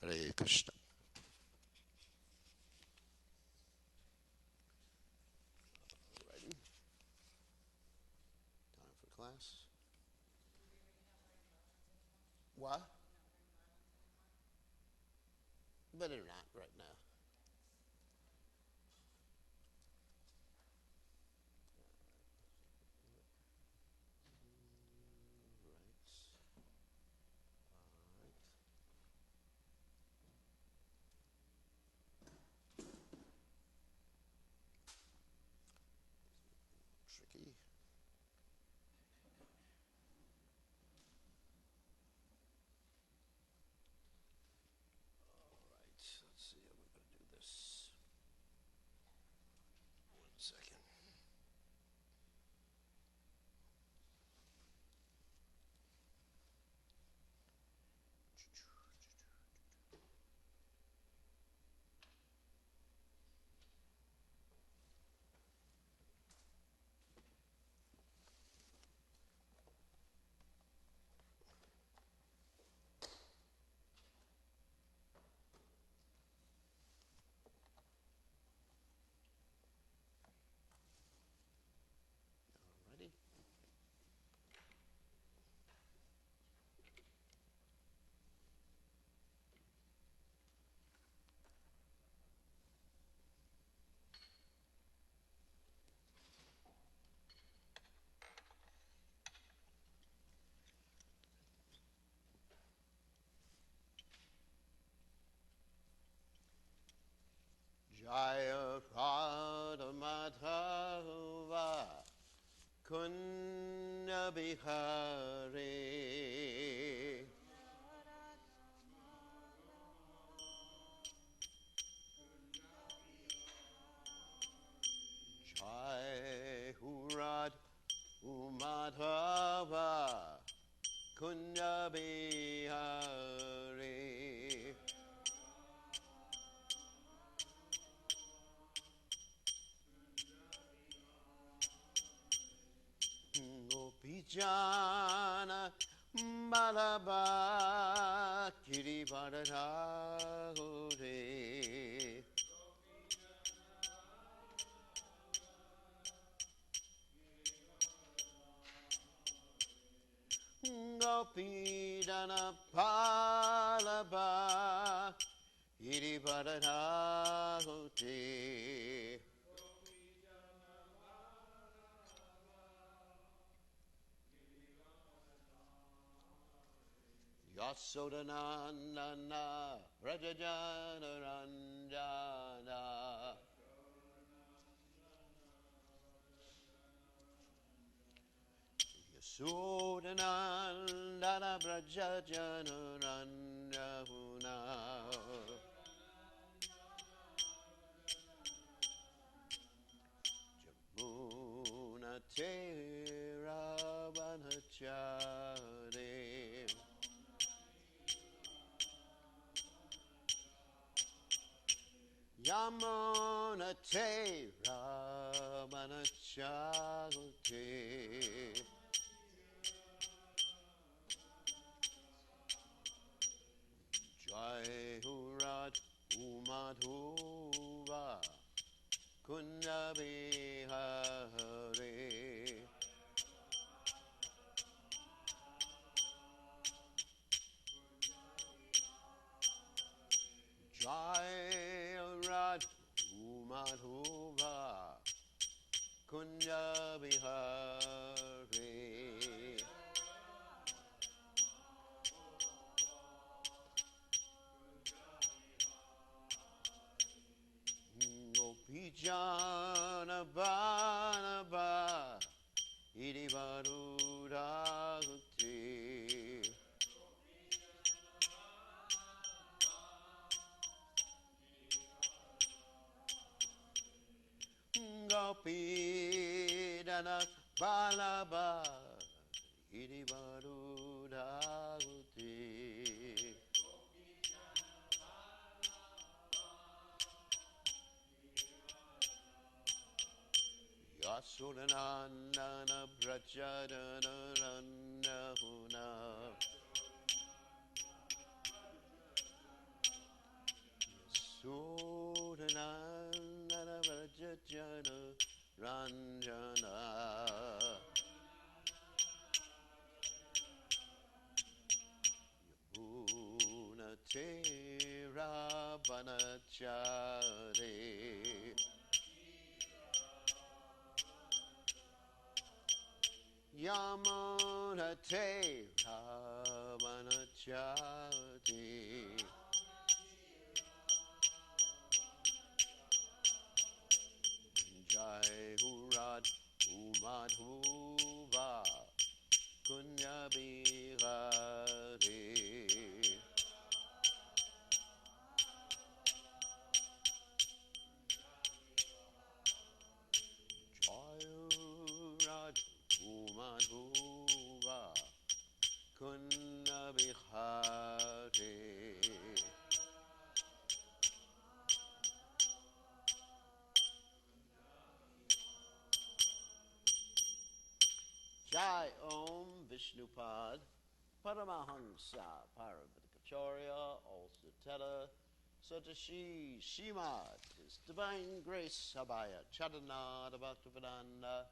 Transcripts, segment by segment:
Hare Krishna. Alrighty. Time for class. What? Better not right now. Tricky. Alright, let's see how we're going to do this. 1 second. Alrighty. Jaya Radha Madhava Kunya Bihari Jai Hurad Umadhava Kunya Bihari Gopijana Malaba Kirivardhare Gopidana Palaba Kirivardhare Yasodanandana Rajajana Ranjana Yasodanandana Rajajana Ranjana Jamuna Tera Vanachare Yamuna Tera Vanachare Jai Hurat Umadhuva Kunya Bihare Jai Hurat Umadhuva Kunya Bihare Gopijana Banaba Irivarudagute Gopidana Balaba Irivarudagute Yasunanana Brajadana Rannahuna Ravanachare Yamunate Ravanachare Jai Hurad Umadhuva Kunya Bihare Jayurad Umadhuva Kunna Bihare Jai Om Vishnupad Paramahamsa Paravatikacharya also Teta Satashi Shimad His Divine Grace Sabaya Chadanada Bhaktivedanta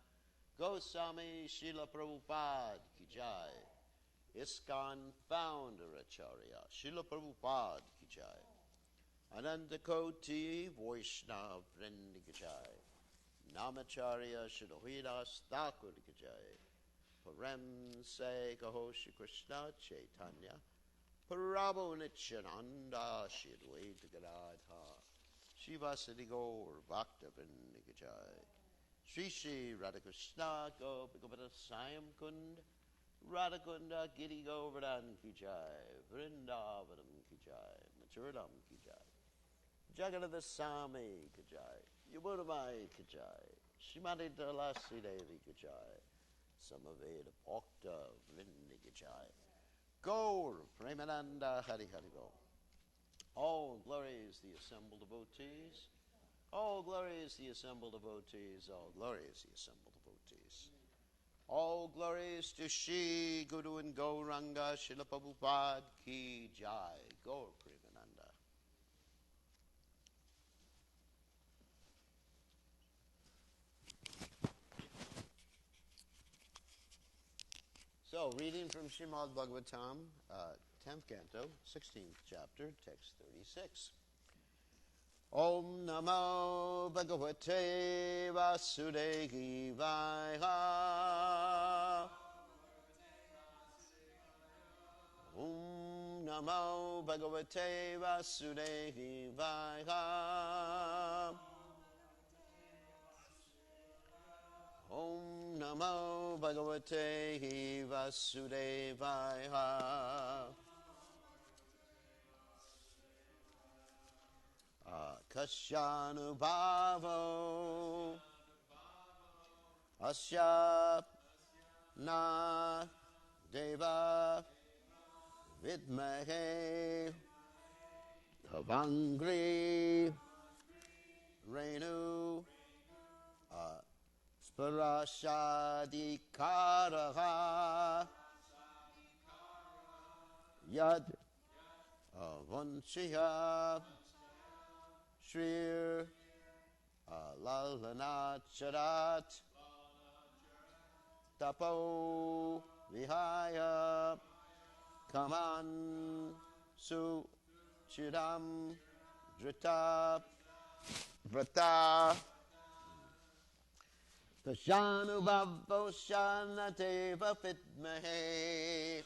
Goswami Srila Prabhupada Ki Jai ISKCON Founder Acharya Srila Prabhupada Ki Jai Ananta Koti Vaishnav Vrendi Ki Jai Namacharya Shri Thakur Ki Jai Param Se Kaho Shri Krishna Chaitanya Prabhu Nityananda Shri Advaita Gadadha Shivasati Gaur Bhaktivinoda Ki Jai Shri Shri Radhakrishna Gopika Sayam Kund Radhakunda Giri Govardhan Ki Jai Vrindavanam Ki Jai Maturadam Ki Jai Jagannath Swami Ki Jai Yamudamai Ki Jai Shrimati Tulasi Devi Ki Jai Samaveda Bhakta Vrinda Ki Jai Gaur Premananda Hari Hari Bo All glory is the assembled devotees. All glory is the assembled devotees. All glory is the assembled devotees. All glories to Shri Guru and Gauranga Srila Prabhupada Ki Jai. Gaur Premananda. So, reading from Srimad Bhagavatam, 10th canto, 16th chapter, text 36. Om Namo Bhagavate Vasudevaya. Om Namo Bhagavate Vasudevaya. Om Namo Bhagavate Vasudevaya. Kasyanubhavo Asya Na Deva Vidmahe Bhavangri Renu Sparashadikaraha Yad Vanchiha Shrir Lalanacharat Tapo Vihaya Kaman Su Chidam Drita Vrata Tashanubhavo Shanateva Vidmahe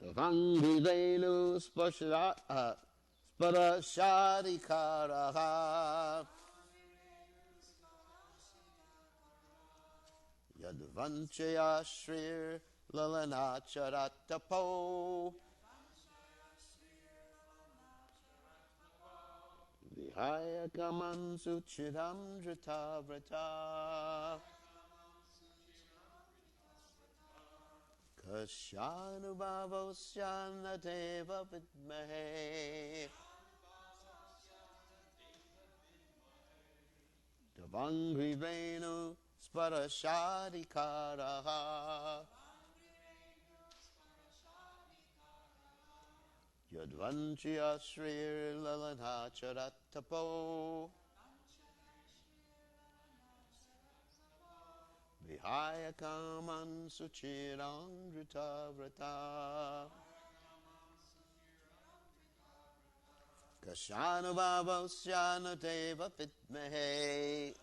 Tavangridenu Sparashadikaraha Yadvanchaya Shrir Lalanacharatapo Vihaya Kaman Suchidam Drita Vrata Kasyanubhavo Syanateva Vidmahe Tavangri Venu Sparashadikaraha Yadvanchya Shrir Lalanacharatapo Vihaya kaman suchirandrita vrata Kashanubhavasyana deva vidmahe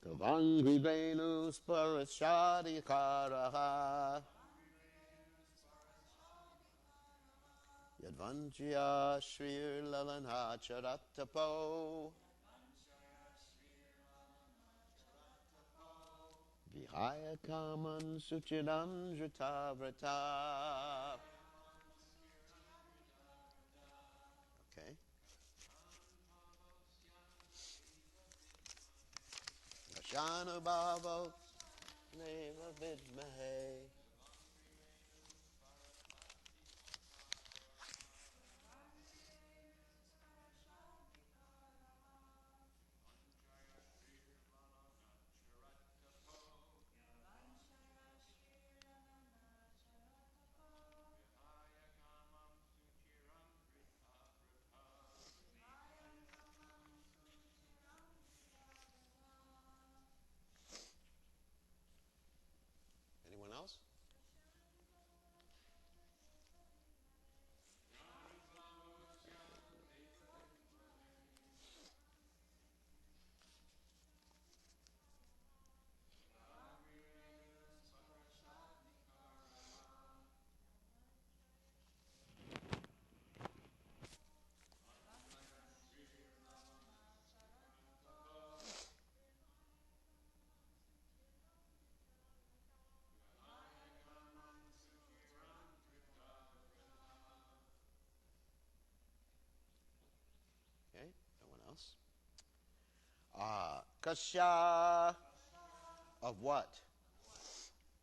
Kavangri venus parashadi karaha Yadvanjya shrir lalana charatapo Vihaya kaman suchirandrita vrata. Okay. Shanubhavo Neva Vidmahe. Anyone else? Okay, no one else? Kasya of what?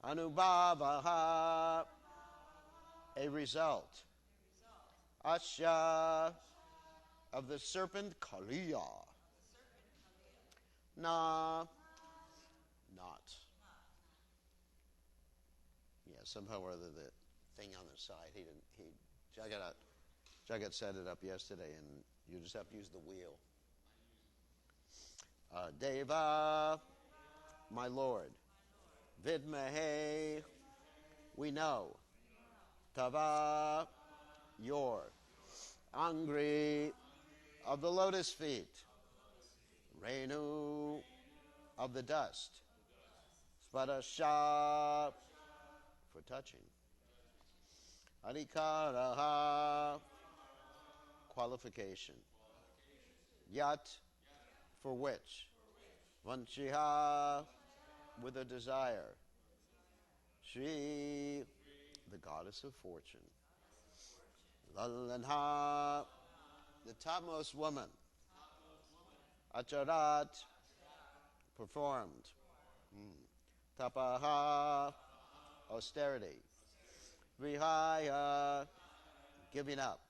Anubhavaha, a result. Asya of the serpent Kaliya. Na, not. Yeah, somehow or other the thing on the side, Jagat set it up yesterday and you just have to use the wheel. Deva, my Lord. Vidmahe, we know. Tava, your. Angri, of the lotus feet. Renu, of the dust. Spadasha, for touching. Adhikaraha, qualification. Yat, for which. Vanchiha, with a desire. Shri, the goddess of fortune. Lalanha, the topmost woman. Acharat, performed. Tapaha, austerity. Vihaya, giving up.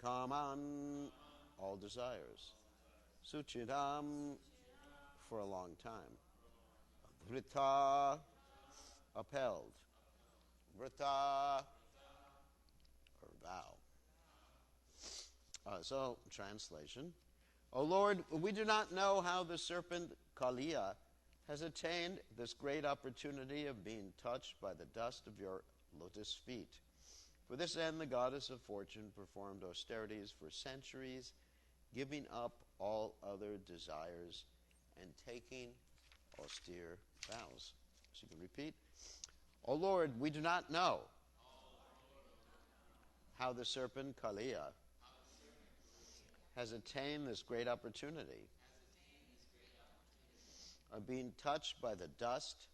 Kaman, all desires. Suchidam, for a long time. Vrita, upheld. Vrita, or vow. So, translation. O Lord, we do not know how the serpent Kaliya has attained this great opportunity of being touched by the dust of your lotus feet. For this end, the goddess of fortune performed austerities for centuries, giving up all other desires and taking austere vows. So you can repeat. O Lord, we do not know how the serpent Kaliya has attained this great opportunity of being touched by the dust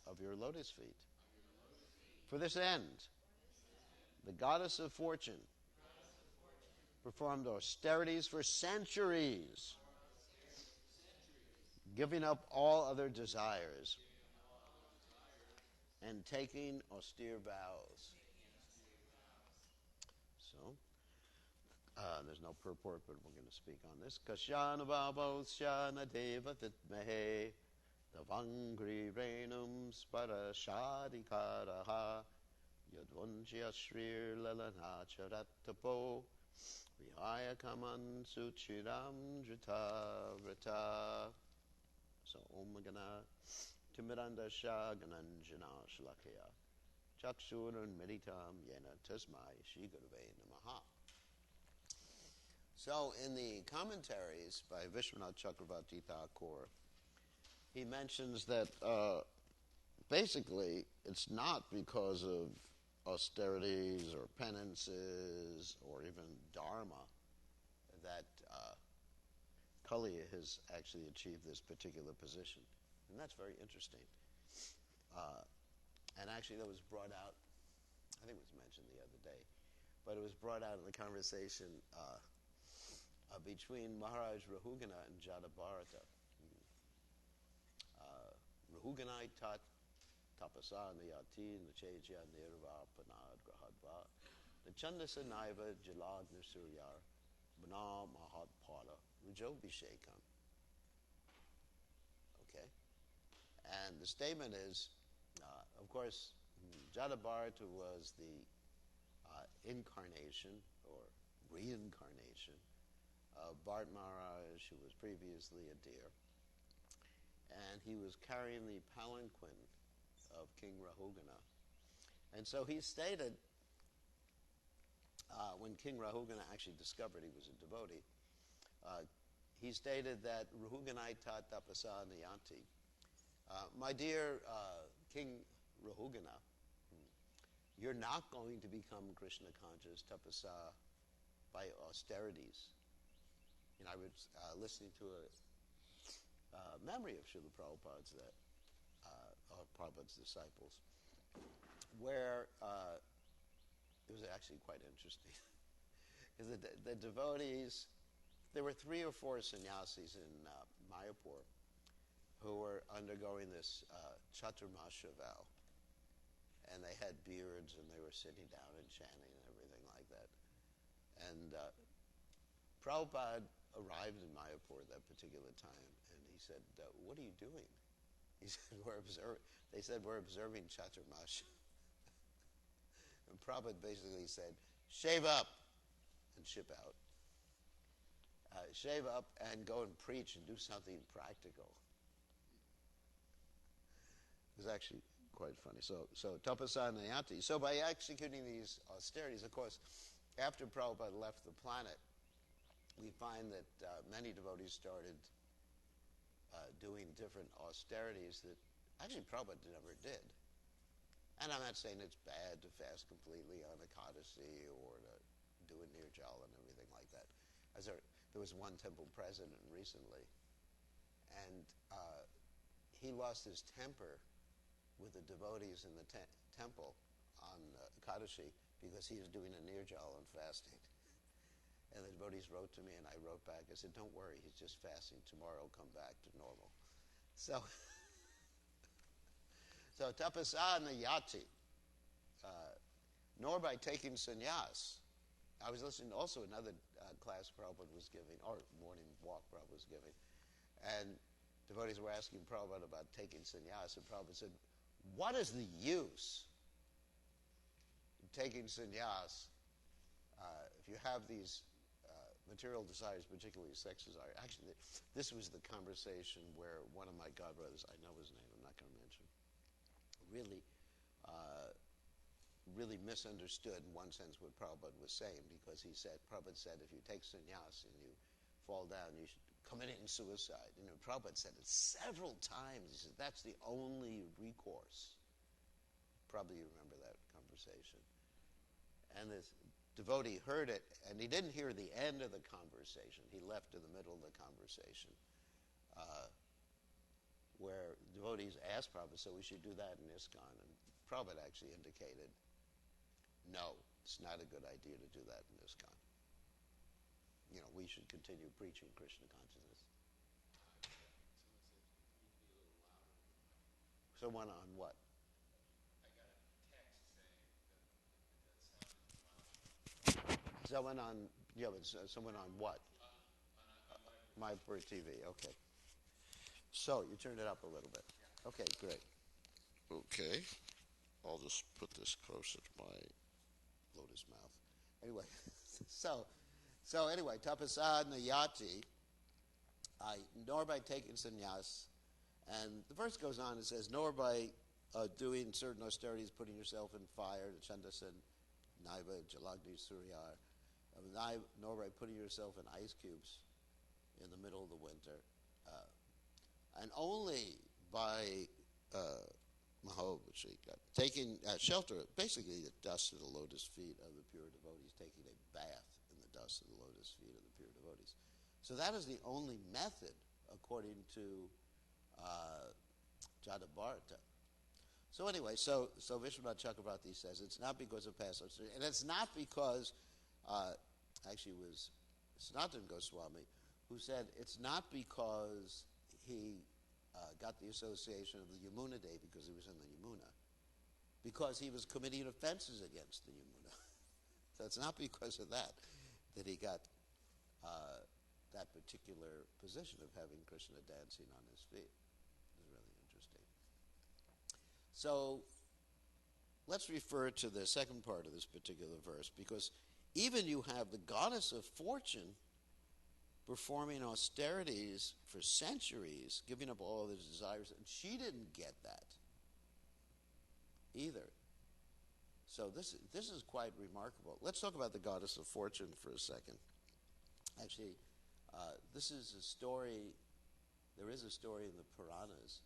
of your lotus feet. For this end, the goddess of fortune performed austerities for centuries, giving up all other desires and taking austere vows. So, there's no purport, but we're going to speak on this. Kasyanubhavosyana deva vidmahe davangri renum sparashadikaraha yadvanjya shrir lalana charatapo Vihaya kaman suchiram drita vrita. So Om Gana Timirandasha Gananjana Shalakaya Chakshurun Meditam Yena Tasmai Shri Gurave Namaha. So in the commentaries by Vishwanath Chakravarti Thakur, he mentions that basically it's not because of austerities or penances or even dharma that Kali has actually achieved this particular position. And that's very interesting. And actually that was brought out, I think it was mentioned the other day, but it was brought out in the conversation between Maharaj Rahugana and Jadabharata. Rahuganai tat tapasa nayati nacheja nirva panad grahadva nachandasa naiva jalad nasuryar bana mahat pada rujobhishekam. Okay? And the statement is, of course, Jadabharata was the incarnation or reincarnation of Bharat Maharaj, who was previously a deer. And he was carrying the palanquin of King Rahugana. And so he stated, when King Rahugana actually discovered he was a devotee, he stated that Rahuganai tat tapasa nayanti. My dear King Rahugana, you're not going to become Krishna conscious tapasa by austerities. And I was listening to a memory of Srila Prabhupada's, of Prabhupada's disciples, where it was actually quite interesting. Because the devotees, there were 3 or 4 sannyasis in Mayapur who were undergoing this Chaturmasha vow. And they had beards and they were sitting down and chanting and everything like that. And Prabhupada arrived in Mayapur at that particular time, and he said, what are you doing? He said, they said, we're observing Chaturmasha. And Prabhupada basically said, shave up and ship out. Shave up and go and preach and do something practical. It was actually quite funny. So tapasa nayati. So by executing these austerities, of course, after Prabhupada left the planet, we find that many devotees started doing different austerities that actually Prabhupada never did. And I'm not saying it's bad to fast completely on Ekadasi or to do a nirjal and everything like that. As there was one temple president recently, and he lost his temper with the devotees in the temple on Ekadashi because he was doing a nirjal and fasting. And the devotees wrote to me, and I wrote back. I said, don't worry, he's just fasting. Tomorrow he'll come back to normal. So tapasa nayati, nor by taking sannyas. I was listening to also another class Prabhupada was giving, or morning walk Prabhupada was giving, and devotees were asking Prabhupada about taking sannyas, and Prabhupada said, what is the use of taking sannyas if you have these material desires, particularly sex desire? Actually, this was the conversation where one of my godbrothers, I know his name, I'm not going to mention, really misunderstood in one sense what Prabhupada was saying, because he said, Prabhupada said, if you take sannyas and you fall down, you should commit suicide. You know, Prabhupada said it several times. He said, that's the only recourse. Probably you remember that conversation. And this devotee heard it, and he didn't hear the end of the conversation. He left in the middle of the conversation, where devotees asked Prabhupada, so we should do that in ISKCON. And Prabhupada actually indicated, no, it's not a good idea to do that in ISKCON. You know, we should continue preaching Krishna consciousness. Someone on what? I got a text saying that sounded fine. Someone on, yeah, but someone on what? On My TV, okay. So, you turned it up a little bit. Yeah. Okay, great. Okay. I'll just put this closer to my lotus mouth. Anyway, so So anyway, tapasa nayati, nor by taking sannyas. And the verse goes on, it says, nor by doing certain austerities, putting yourself in fire, the chandasan, naiva, jalagni, suryar, nor by putting yourself in ice cubes in the middle of the winter. And only by taking shelter, basically the dust of the lotus feet of the pure devotees, taking a bath in the dust of the lotus feet of the pure devotees. So that is the only method, according to Jadabharata. So anyway, so Vishwanath Chakravarti says it's not because of past austerity, and it's not because, actually it was Sanatana Goswami who said it's not because he got the association of the Yamuna Day because he was in the Yamuna, because he was committing offenses against the Yamuna. So it's not because of that he got that particular position of having Krishna dancing on his feet. It's really interesting. So let's refer to the second part of this particular verse, because even you have the goddess of fortune performing austerities for centuries, giving up all of his desires, and she didn't get that either. So this is quite remarkable. Let's talk about the goddess of fortune for a second. Actually, this is a story, there is a story in the Puranas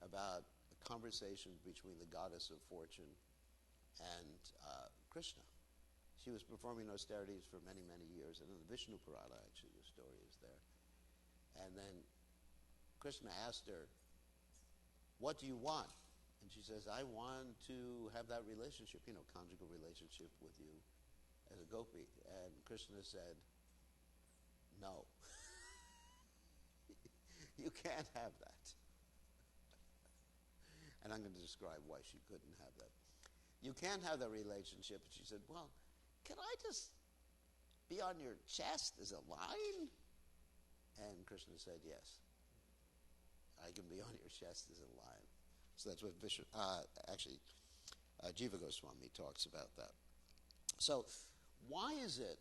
about a conversation between the goddess of fortune and Krishna. She was performing austerities for many, many years, and in the Vishnu Purana, actually, the story is there. And then Krishna asked her, what do you want? And she says, I want to have that relationship, conjugal relationship with you as a gopi. And Krishna said, no. You can't have that. And I'm going to describe why she couldn't have that. You can't have that relationship. And she said, well, can I just be on your chest as a line? And Krishna said, yes. I can be on your chest as a lion. So that's what Jiva Goswami talks about that. So why is it,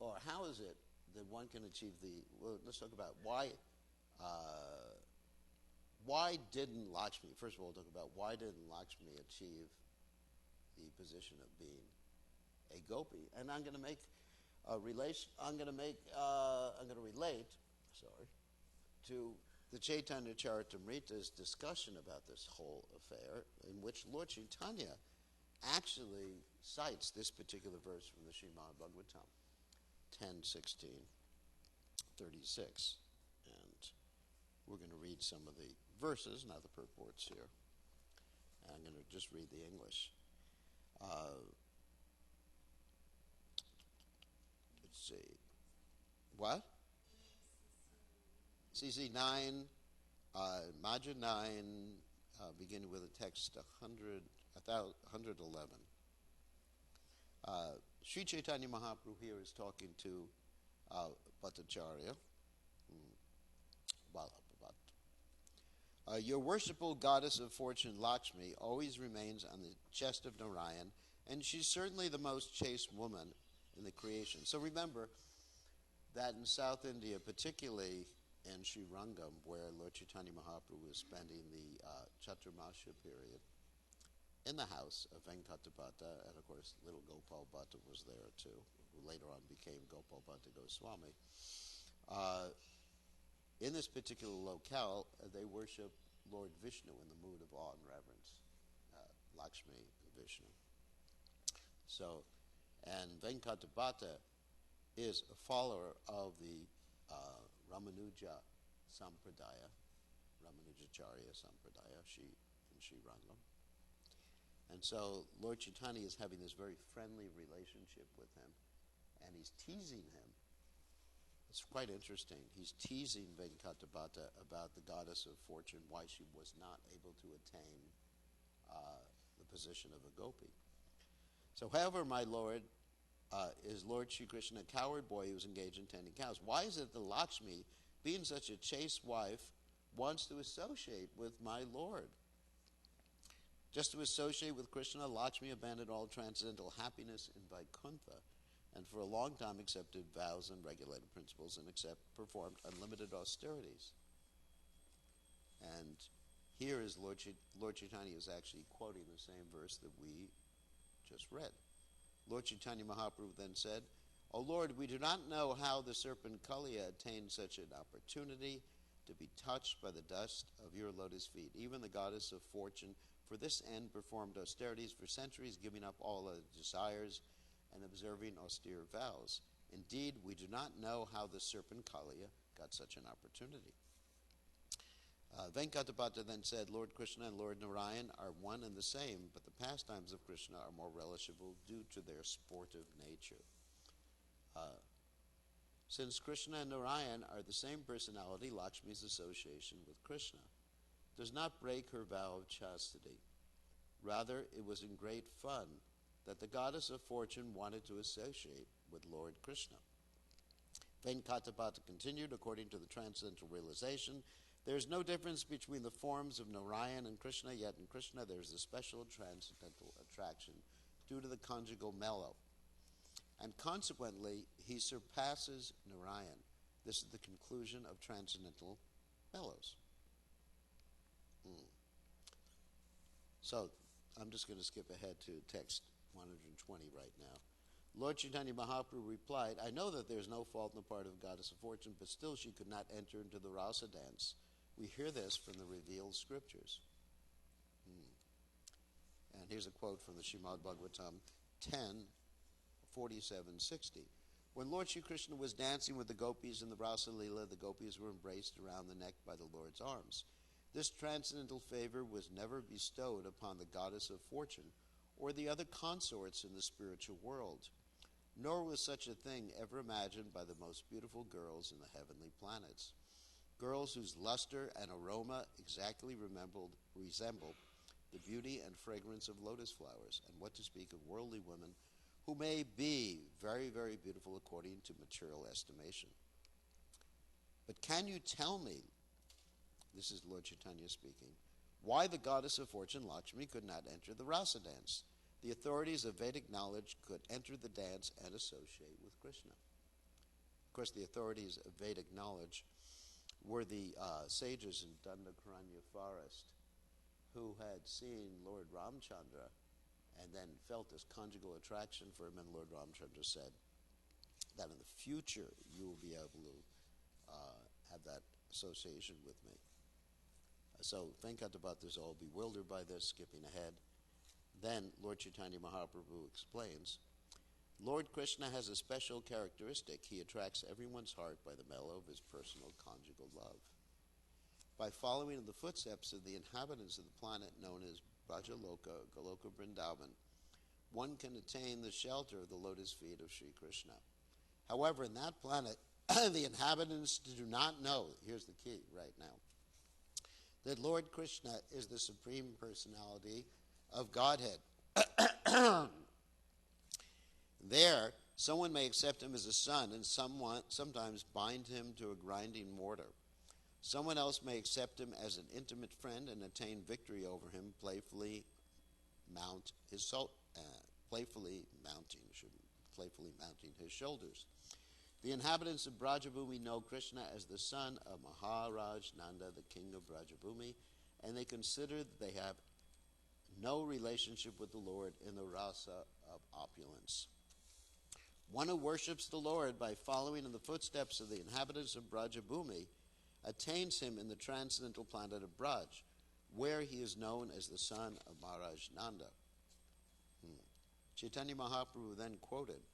or how is it, that one can achieve let's talk about why didn't Lakshmi, first of all, talk about why didn't Lakshmi achieve the position of being a gopi? And I'm going to make relate to the Chaitanya Charitamrita's discussion about this whole affair, in which Lord Chaitanya actually cites this particular verse from the Srimad Bhagavatam, 10:16-36. And we're going to read some of the verses, not the purports here. And I'm going to just read the English. Let's see. What? CC 9, Majra 9, beginning with a text 111. Sri Chaitanya Mahaprabhu here is talking to Bhattacharya. Your worshipful goddess of fortune, Lakshmi, always remains on the chest of Narayan, and she's certainly the most chaste woman in the creation. So remember that in South India, particularly in Srirangam, where Lord Chaitanya Mahaprabhu was spending the Chaturmasya period, in the house of Venkata Bhatta, and of course little Gopal Bhatta was there too, who later on became Gopal Bhatta Goswami. In this particular locale, they worship Lord Vishnu in the mood of awe and reverence, Lakshmi and Vishnu. So, and Venkata Bhatta is a follower of the Ramanuja Sampradaya, Ramanujacharya Sampradaya, in Srirangam. And so Lord Chaitanya is having this very friendly relationship with him, and he's teasing him. It's quite interesting. He's teasing Venkata Bhatta about the goddess of fortune, why she was not able to attain the position of a gopi. So, however, my Lord, is Lord Shri Krishna a coward boy who's engaged in tending cows? Why is it that Lakshmi, being such a chaste wife, wants to associate with my Lord? Just to associate with Krishna, Lakshmi abandoned all transcendental happiness in Vaikuntha and for a long time accepted vows and regulated principles and performed unlimited austerities. And here is Lord Chaitanya is actually quoting the same verse that we just read. Lord Chaitanya Mahaprabhu then said, "O Lord, we do not know how the serpent Kaliya attained such an opportunity to be touched by the dust of your lotus feet. Even the goddess of fortune for this end performed austerities for centuries, giving up all other desires and observing austere vows. Indeed, we do not know how the serpent Kaliya got such an opportunity." Venkatapata then said, "Lord Krishna and Lord Narayan are one and the same, but the pastimes of Krishna are more relishable due to their sportive nature. Since Krishna and Narayan are the same personality, Lakshmi's association with Krishna does not break her vow of chastity. Rather, it was in great fun that the goddess of fortune wanted to associate with Lord Krishna." Venkatapata continued, "According to the transcendental realization, there is no difference between the forms of Narayan and Krishna, yet in Krishna there is a special transcendental attraction due to the conjugal mellow. And consequently, he surpasses Narayan. This is the conclusion of transcendental mellows." So, I'm just going to skip ahead to text 120 right now. Lord Chaitanya Mahaprabhu replied, "I know that there is no fault on the part of the goddess of fortune, but still she could not enter into the rasa dance. We hear this from the revealed scriptures." And here's a quote from the Srimad Bhagavatam 10:47-60. "When Lord Shri Krishna was dancing with the gopis in the Rasa Leela, the gopis were embraced around the neck by the Lord's arms. This transcendental favor was never bestowed upon the goddess of fortune or the other consorts in the spiritual world, nor was such a thing ever imagined by the most beautiful girls in the heavenly planets, girls whose luster and aroma exactly resembled the beauty and fragrance of lotus flowers, and what to speak of worldly women who may be very, very beautiful according to material estimation. But can you tell me," this is Lord Chaitanya speaking, "why the goddess of fortune, Lakshmi, could not enter the rasa dance? The authorities of Vedic knowledge could enter the dance and associate with Krishna." Of course, the authorities of Vedic knowledge were the sages in Dandakaranya forest who had seen Lord Ramchandra and then felt this conjugal attraction for him, and Lord Ramchandra said that in the future you will be able to have that association with me. So Venkatapata is all bewildered by this, skipping ahead. Then Lord Chaitanya Mahaprabhu explains, "Lord Krishna has a special characteristic. He attracts everyone's heart by the mellow of his personal conjugal love. By following in the footsteps of the inhabitants of the planet known as Brajaloka, Goloka Vrindavan, one can attain the shelter of the lotus feet of Sri Krishna. However, in that planet, the inhabitants do not know," here's the key right now, "that Lord Krishna is the Supreme Personality of Godhead. There, someone may accept him as a son and sometimes bind him to a grinding mortar. Someone else may accept him as an intimate friend and attain victory over him, playfully mounting his shoulders. The inhabitants of Brajabhumi know Krishna as the son of Maharaj Nanda, the king of Brajabhumi, and they consider that they have no relationship with the Lord in the rasa of opulence. One who worships the Lord by following in the footsteps of the inhabitants of Brajabhumi attains him in the transcendental planet of Braj, where he is known as the son of Maharaj Nanda." Chaitanya Mahaprabhu then quoted,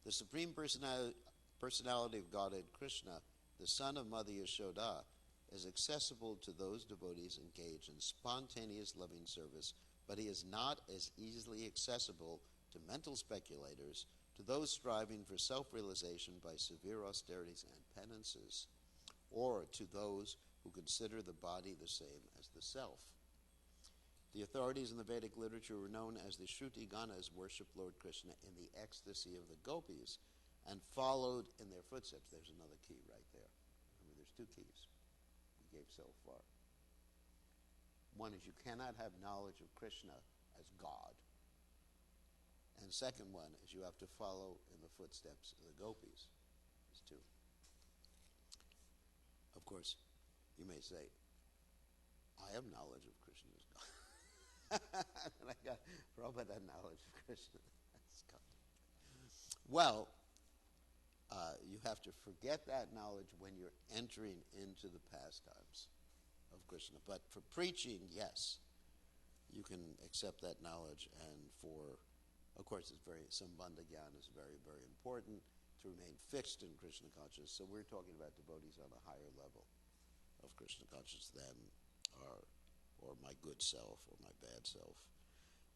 "The Supreme Personality of Godhead Krishna, the son of Mother Yashoda, is accessible to those devotees engaged in spontaneous loving service, but he is not as easily accessible to mental speculators, to those striving for self-realization by severe austerities and penances, or to those who consider the body the same as the self. The authorities in the Vedic literature were known as the Shruti Ganas, worshipped Lord Krishna in the ecstasy of the gopis and followed in their footsteps." There's another key right there. Remember, there's two keys we gave so far. One is you cannot have knowledge of Krishna as God. And second one is you have to follow in the footsteps of the gopis. There's two. Of course, you may say, I have knowledge of Krishna's God. And I got Prabhupada knowledge of Krishna. Well, you have to forget that knowledge when you're entering into the pastimes of Krishna. But for preaching, yes, you can accept that knowledge. And of course, Sambandha Gyan is very, very important to remain fixed in Krishna consciousness. So we're talking about devotees on a higher level of Krishna consciousness than or my good self or my bad self.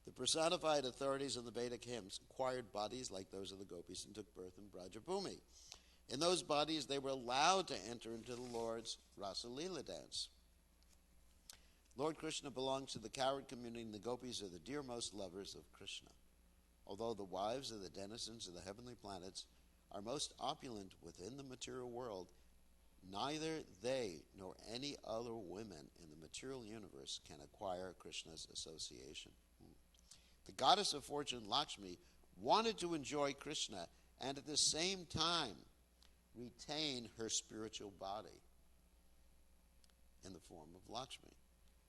The personified authorities in the Vedic hymns acquired bodies like those of the gopis and took birth in Brajabhumi. In those bodies, they were allowed to enter into the Lord's Rasa Leela dance. Lord Krishna belongs to the cowherd community, and the gopis are the dearmost lovers of Krishna. Although the wives of the denizens of the heavenly planets are most opulent within the material world, neither they nor any other women in the material universe can acquire Krishna's association. The goddess of fortune, Lakshmi, wanted to enjoy Krishna and at the same time retain her spiritual body in the form of Lakshmi.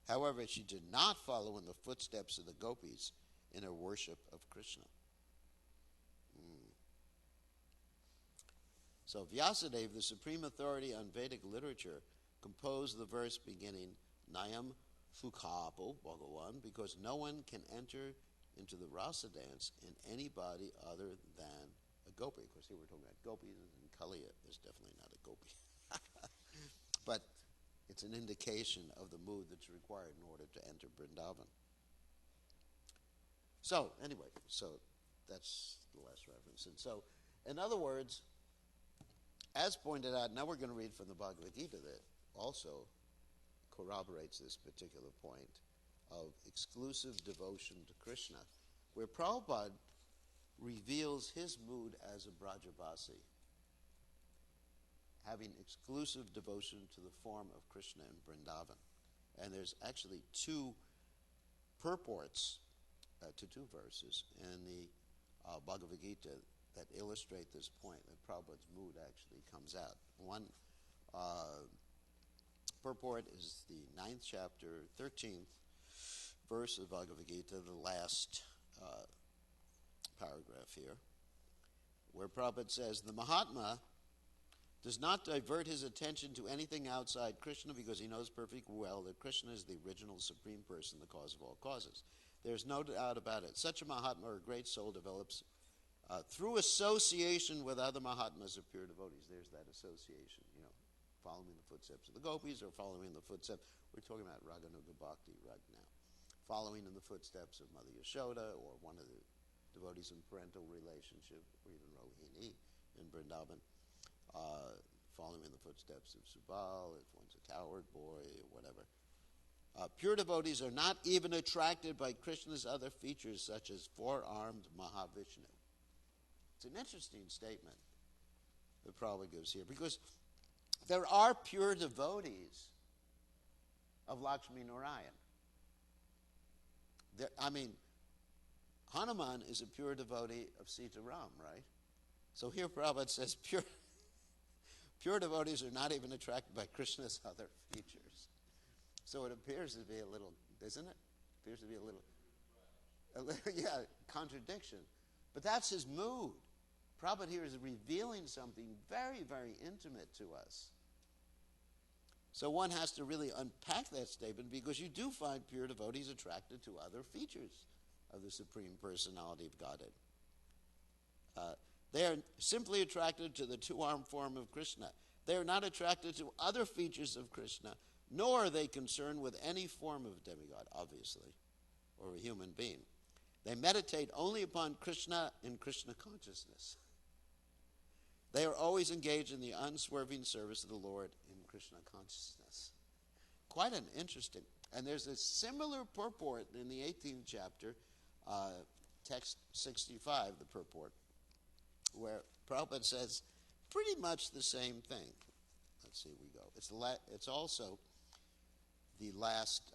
However, she did not follow in the footsteps of the gopis in her worship of Krishna. So Vyasadeva, the supreme authority on Vedic literature, composed the verse beginning Nayam Fukhapo Bhagavan, because no one can enter into the rasa dance in anybody other than a gopi. Of course, here we're talking about gopis, and Kaliya is definitely not a gopi. But it's an indication of the mood that's required in order to enter Vrindavan. So, anyway, that's the last reference. And so, in other words, as pointed out, now we're going to read from the Bhagavad Gita that also corroborates this particular point of exclusive devotion to Krishna, where Prabhupada reveals his mood as a Brajavasi, having exclusive devotion to the form of Krishna in Vrindavan. And there's actually two purports to two verses in the Bhagavad Gita that illustrate this point, that Prabhupada's mood actually comes out. One purport is the 9th chapter, 13th verse of Bhagavad Gita, the last paragraph here, where Prabhupada says, the Mahatma does not divert his attention to anything outside Krishna because he knows perfectly well that Krishna is the original supreme person, the cause of all causes. There's no doubt about it. Such a Mahatma or a great soul develops through association with other Mahatmas or pure devotees. There's that association, following the footsteps of the gopis or following the footsteps. We're talking about Raganuga Bhakti right now. Following in the footsteps of Mother Yashoda or one of the devotees in parental relationship, or even Rohini in Vrindavan. Following in the footsteps of Subal, if one's a cowherd boy or whatever. Pure devotees are not even attracted by Krishna's other features, such as four-armed Mahavishnu. It's an interesting statement that Prabhupada gives here, because there are pure devotees of Lakshmi Narayan. Hanuman is a pure devotee of Sita Ram, right? So here Prabhupada says pure devotees are not even attracted by Krishna's other features. So it appears to be a little, doesn't it? Appears to be a little contradiction. But that's his mood. Prabhupada here is revealing something very, very intimate to us. So one has to really unpack that statement, because you do find pure devotees attracted to other features of the Supreme Personality of Godhead. They are simply attracted to the two-armed form of Krishna. They are not attracted to other features of Krishna, nor are they concerned with any form of demigod, obviously, or a human being. They meditate only upon Krishna in Krishna consciousness. They are always engaged in the unswerving service of the Lord in Krishna consciousness. Quite an interesting. And there's a similar purport in the 18th chapter, text 65, the purport, where Prabhupada says pretty much the same thing. Let's see, we go. It's also the last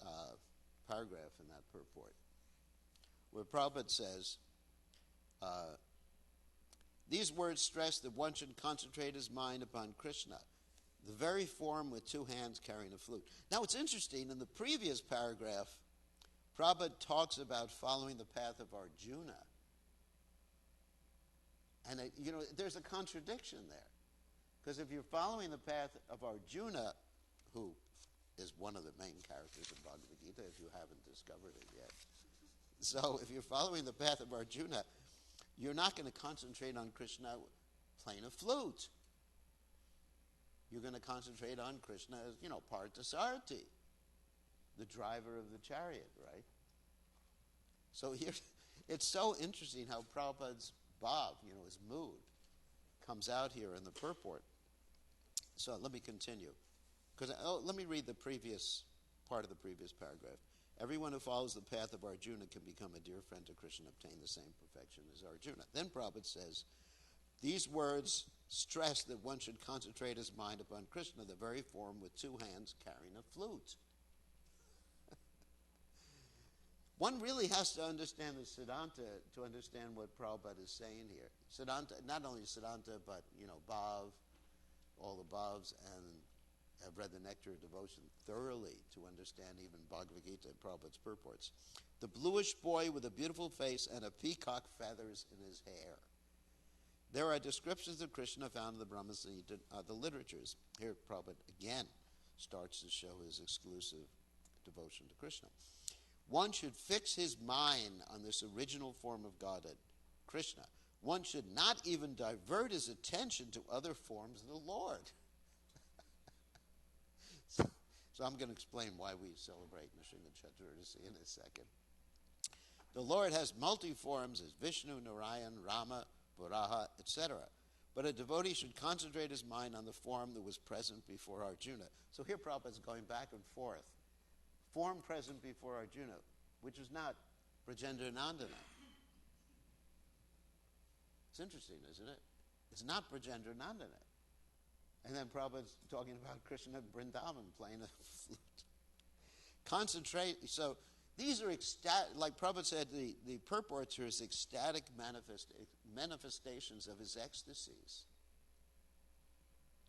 paragraph in that purport, where Prabhupada says, These words stress that one should concentrate his mind upon Krishna, the very form with two hands carrying a flute. Now it's interesting, in the previous paragraph, Prabhupada talks about following the path of Arjuna. And, there's a contradiction there. Because if you're following the path of Arjuna, who is one of the main characters in Bhagavad Gita, if you haven't discovered it yet. So if you're following the path of Arjuna, you're not going to concentrate on Krishna playing a flute. You're going to concentrate on Krishna as, Parthasarathi, the driver of the chariot, right? So here, it's so interesting how Prabhupada's bhav, his mood, comes out here in the purport. So let me continue. Let me read the previous part of the previous paragraph. Everyone who follows the path of Arjuna can become a dear friend to Krishna and obtain the same perfection as Arjuna. Then Prabhupada says, these words stress that one should concentrate his mind upon Krishna, the very form with two hands carrying a flute. One really has to understand the Siddhanta to understand what Prabhupada is saying here. Siddhanta, not only Siddhanta, but, bhav, all the bhavs, and have read the Nectar of Devotion thoroughly to understand even Bhagavad Gita and Prabhupada's purports. The bluish boy with a beautiful face and a peacock feathers in his hair. There are descriptions of Krishna found in the Brahma Samhita, the literatures. Here Prabhupada again starts to show his exclusive devotion to Krishna. One should fix his mind on this original form of Godhead, Krishna. One should not even divert his attention to other forms of the Lord. So I'm going to explain why we celebrate Nrsimha Chaturdashi in a second. The Lord has multi-forms as Vishnu, Narayan, Rama, Varaha, etc. But a devotee should concentrate his mind on the form that was present before Arjuna. So here Prabhupada is going back and forth. Form present before Arjuna, which is not Brajendra Nandana. It's interesting, isn't it? It's not Brajendra Nandana. And then Prabhupada's talking about Krishna Vrindavan playing a flute. Concentrate. So these are like Prabhupada said, the purports are his ecstatic manifestations of his ecstasies.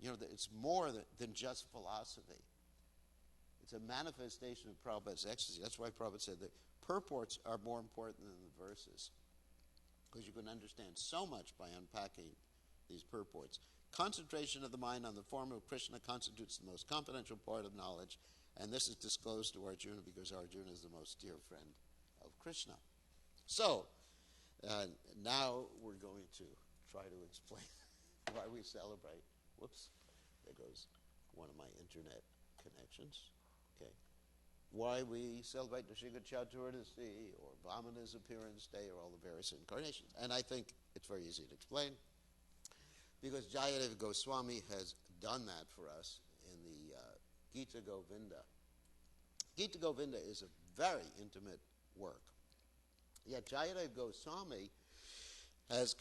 It's more than just philosophy. It's a manifestation of Prabhupada's ecstasy. That's why Prabhupada said that purports are more important than the verses, because you can understand so much by unpacking these purports. Concentration of the mind on the form of Krishna constitutes the most confidential part of knowledge, and this is disclosed to Arjuna because Arjuna is the most dear friend of Krishna. So, now we're going to try to explain why we celebrate. Whoops, there goes one of my internet connections. Okay. Why we celebrate Nrsimha Chaturdashi, or Vamana's appearance day, or all the various incarnations. And I think it's very easy to explain, because Jayadeva Goswami has done that for us in the Gita Govinda. Gita Govinda is a very intimate work. Yet Jayadeva Goswami has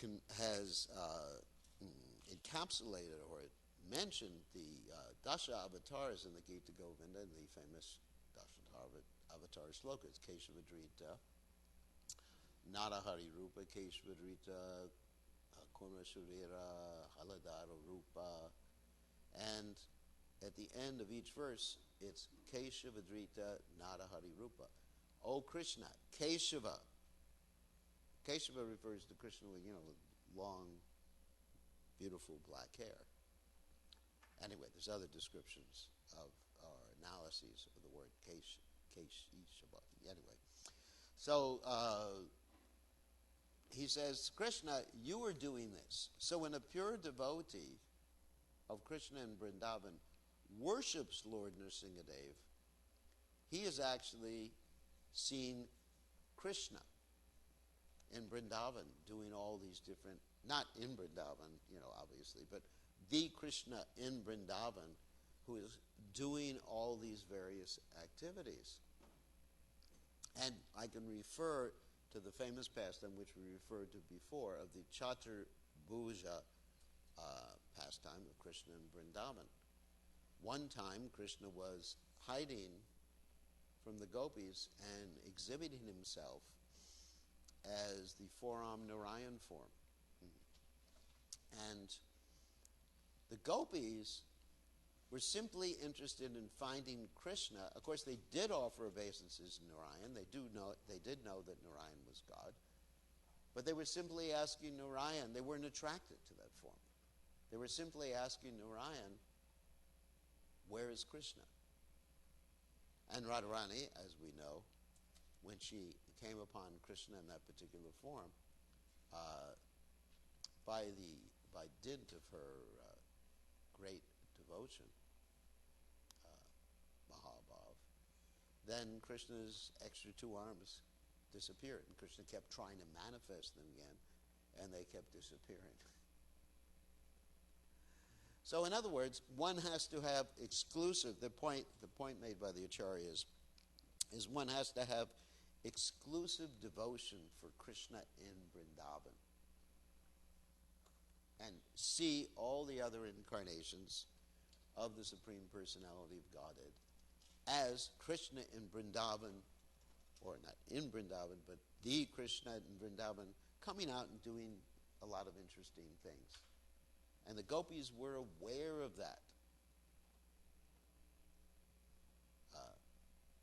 encapsulated or mentioned the Dasha avatars in the Gita Govinda, in the famous Dasha avatar slokas, Keshava-drita, Narahari Rupa, Keshava-drita, Kurma Shurira, Haladara Rupa, and at the end of each verse, it's Keshava-drita, Narahari Rupa. O Krishna, Keshava. Keshava refers to Krishna with, long, beautiful black hair. Anyway, there's other descriptions of or analyses of the word Keshava. Anyway, so he says, Krishna, you are doing this. So when a pure devotee of Krishna in Vrindavan worships Lord Nrsingadev, he is actually seeing Krishna in Vrindavan doing all these different, not in Vrindavan, obviously, but the Krishna in Vrindavan who is doing all these various activities. And I can refer to the famous pastime which we referred to before of the Chaturbhuja pastime of Krishna in Vrindavan. One time Krishna was hiding from the gopis and exhibiting himself as the four-armed Narayan form. And the gopis were simply interested in finding Krishna. Of course, they did offer obeisances to Narayan. They did know that Narayan was God. But they were simply asking Narayan. They weren't attracted to that form. They were simply asking Narayan, where is Krishna? And Radharani, as we know, when she came upon Krishna in that particular form, by dint of her great devotion, Mahabhav, then Krishna's extra two arms disappeared, and Krishna kept trying to manifest them again, and they kept disappearing. So, in other words, one has to have exclusive. The point made by the acharyas is one has to have exclusive devotion for Krishna in Vrindavan, and see all the other incarnations of the Supreme Personality of Godhead as Krishna in Vrindavan, or not in Vrindavan, but the Krishna in Vrindavan, coming out and doing a lot of interesting things. And the gopis were aware of that.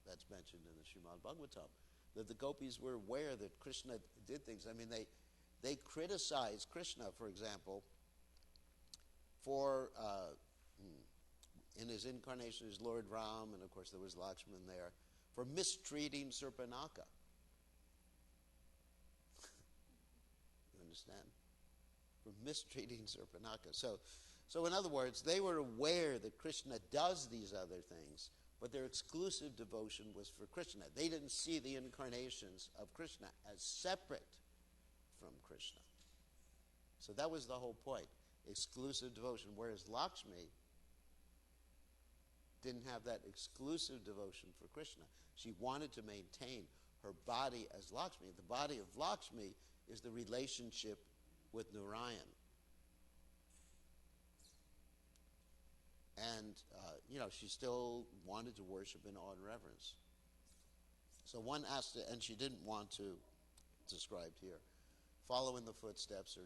That's mentioned in the Srimad Bhagavatam, that the gopis were aware that Krishna did things. I mean, they criticized Krishna, for example, for, in his incarnation as Lord Ram, and of course there was Lakshman there, for mistreating Surpanaka. You understand? For mistreating Surpanaka. So in other words, they were aware that Krishna does these other things, but their exclusive devotion was for Krishna. They didn't see the incarnations of Krishna as separate from Krishna. So that was the whole point, exclusive devotion. Whereas Lakshmi didn't have that exclusive devotion for Krishna. She wanted to maintain her body as Lakshmi. The body of Lakshmi is the relationship with Narayan. And, she still wanted to worship in awe and reverence. So one asked, and she didn't want to, described here, follow in the footsteps or